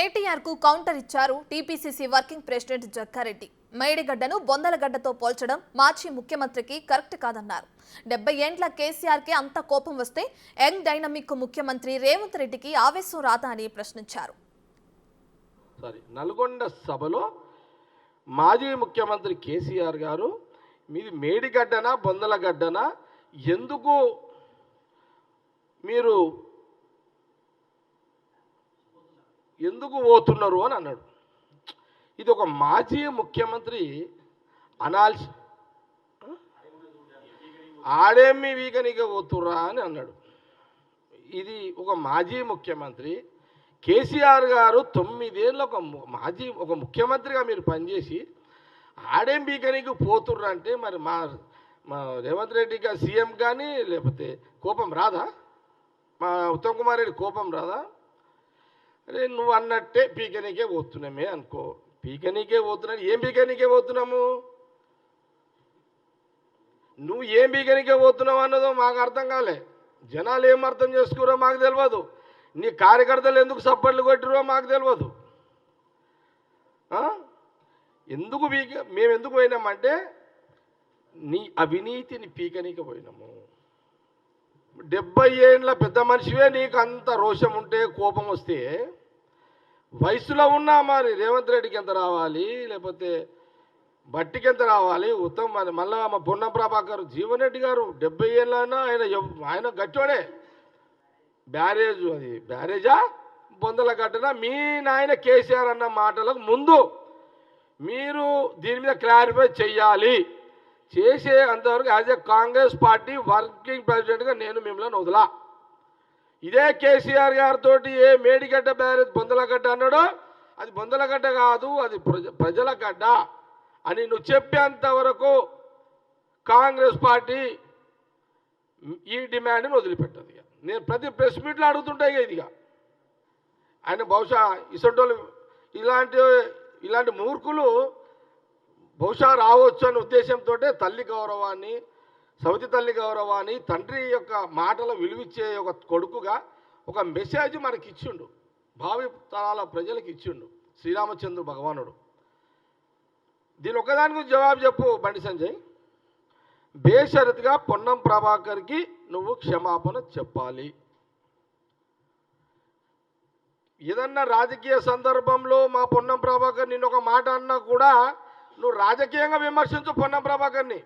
కేటీఆర్ కు కౌంటర్ ఇచ్చారు TPCC working president Jaggareddy. మేడిగడ్డను బొందలగడ్డతో పోల్చడం మాజీ ముఖ్యమంత్రికి కరెక్ట్ కాదన్నారు. 70 ఏండ్ల కేసీఆర్ కి అంత కోపం వస్తే యంగ్ డైనమిక్ ముఖ్యమంత్రి రేవంత్ రెడ్డికి ఆవేశం రాదా అని ప్రశ్నించారు. నల్గొండ సభలో మాజీ ముఖ్యమంత్రి కేసీఆర్ గారు మీది మేడిగడ్డనా బొందలగడ్డనా, ఎందుకు మీరు ఎందుకు పోతున్నారు అని అన్నాడు. ఇది ఒక మాజీ ముఖ్యమంత్రి అనాల్సి ఆడేమి వీకనిగా పోతుర్రా అని అన్నాడు. ఇది ఒక మాజీ ముఖ్యమంత్రి కేసీఆర్ గారు 9 ఏళ్ళు ఒక ముఖ్యమంత్రిగా మీరు పనిచేసి ఆడేం వీకనికి పోతుర్రా అంటే మరి మా రేవంత్ రెడ్డి గారు సీఎం కానీ లేకపోతే కోపం రాదా? మా ఉత్తమ్ కుమార్ రెడ్డి కోపం రాదా? అరే నువ్వు అన్నట్టే పీకనీకే పోతున్నామే అనుకో. పీకనీకే పోతున్నాడు. ఏం పీకనీకే పోతున్నాము? నువ్వు ఏం పీకనీకే పోతున్నావు అన్నదో మాకు అర్థం కాలే. జనాలు ఏం అర్థం చేసుకురో మాకు తెలియదు. నీ కార్యకర్తలు ఎందుకు సప్పట్లు కొట్టిరో మాకు తెలియదు. ఎందుకు మేము ఎందుకు పోయినామంటే నీ అవినీతిని పీకనీకి పోయినాము. 70 ఏండ్ల పెద్ద మనిషివే నీకు అంత రోషం ఉంటే, కోపం వస్తే వయసులో ఉన్నా మరి రేవంత్ రెడ్డికి ఎంత రావాలి, లేకపోతే బట్టికి ఎంత రావాలి? ఉత్తమ్ మళ్ళా మా పొన్నం ప్రభాకర్ జీవన్ రెడ్డి గారు 70 ఏళ్ళైనా ఆయన గట్టోడే. బ్యారేజ్ అది బ్యారేజా బొందలగడ్డనా? మీ నాయన కేసీఆర్ అన్న మాటలకు ముందు మీరు దీని మీద క్లారిఫై చెయ్యాలి. చేసే అంతవరకు as a Congress party working ప్రెసిడెంట్గా నేను మిమ్మల్ని వదలా. ఇదే కేసీఆర్ గారితో ఏ మేడిగడ్డ బ్యారేజ్ బొందలగడ్డ అన్నాడో అది బొందలగడ్డ కాదు, అది ప్రజల గడ్డ అని నువ్వు చెప్పేంత వరకు కాంగ్రెస్ పార్టీ ఈ డిమాండ్ని వదిలిపెట్టదు. నేను ప్రతి ప్రెస్ మీట్లో అడుగుతుంటాయి ఇదిగా. ఆయన బహుశా ఇసంటోళ్ళు ఇలాంటి మూర్ఖులు బహుశా రావచ్చు అనే ఉద్దేశంతో తల్లి గౌరవాన్ని, సవతి తల్లి గౌరవాన్ని, తండ్రి యొక్క మాటల విలువిచ్చే ఒక కొడుకుగా ఒక మెసేజ్ మనకి ఇచ్చిండు, భావి తరాల ప్రజలకు ఇచ్చిండు శ్రీరామచంద్ర భగవానుడు. దీని ఒకదాని గురించి జవాబు చెప్పు బండి సంజయ్. బేషరతుగా పొన్నం ప్రభాకర్కి నువ్వు క్షమాపణ చెప్పాలి. ఏదన్నా రాజకీయ సందర్భంలో మా పొన్నం ప్రభాకర్ నిన్న ఒక మాట అన్నా కూడా నువ్వు రాజకీయంగా విమర్శించు పొన్నం ప్రభాకర్ని.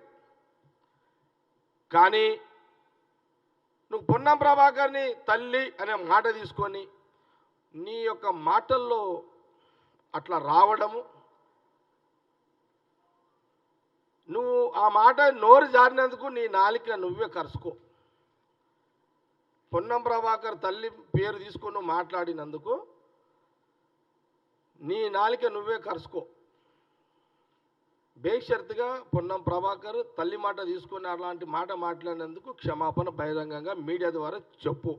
కానీ నువ్వు పొన్నం ప్రభాకర్ని తల్లి అనే మాట తీసుకొని నీ యొక్క మాటల్లో అట్లా రావడము, నువ్వు ఆ మాట నోరు జారినందుకు నీ నాలిక నువ్వే కరుసుకో. పొన్నం ప్రభాకర్ తల్లి పేరు తీసుకొని నువ్వు మాట్లాడినందుకు నీ నాలిక నువ్వే కరుసుకో. బేషరతుగా పొన్నం ప్రభాకర్ తల్లి మాట తీసుకొని అలాంటి మాట మాట్లాడినందుకు క్షమాపణ బహిరంగంగా మీడియా ద్వారా చెప్పు.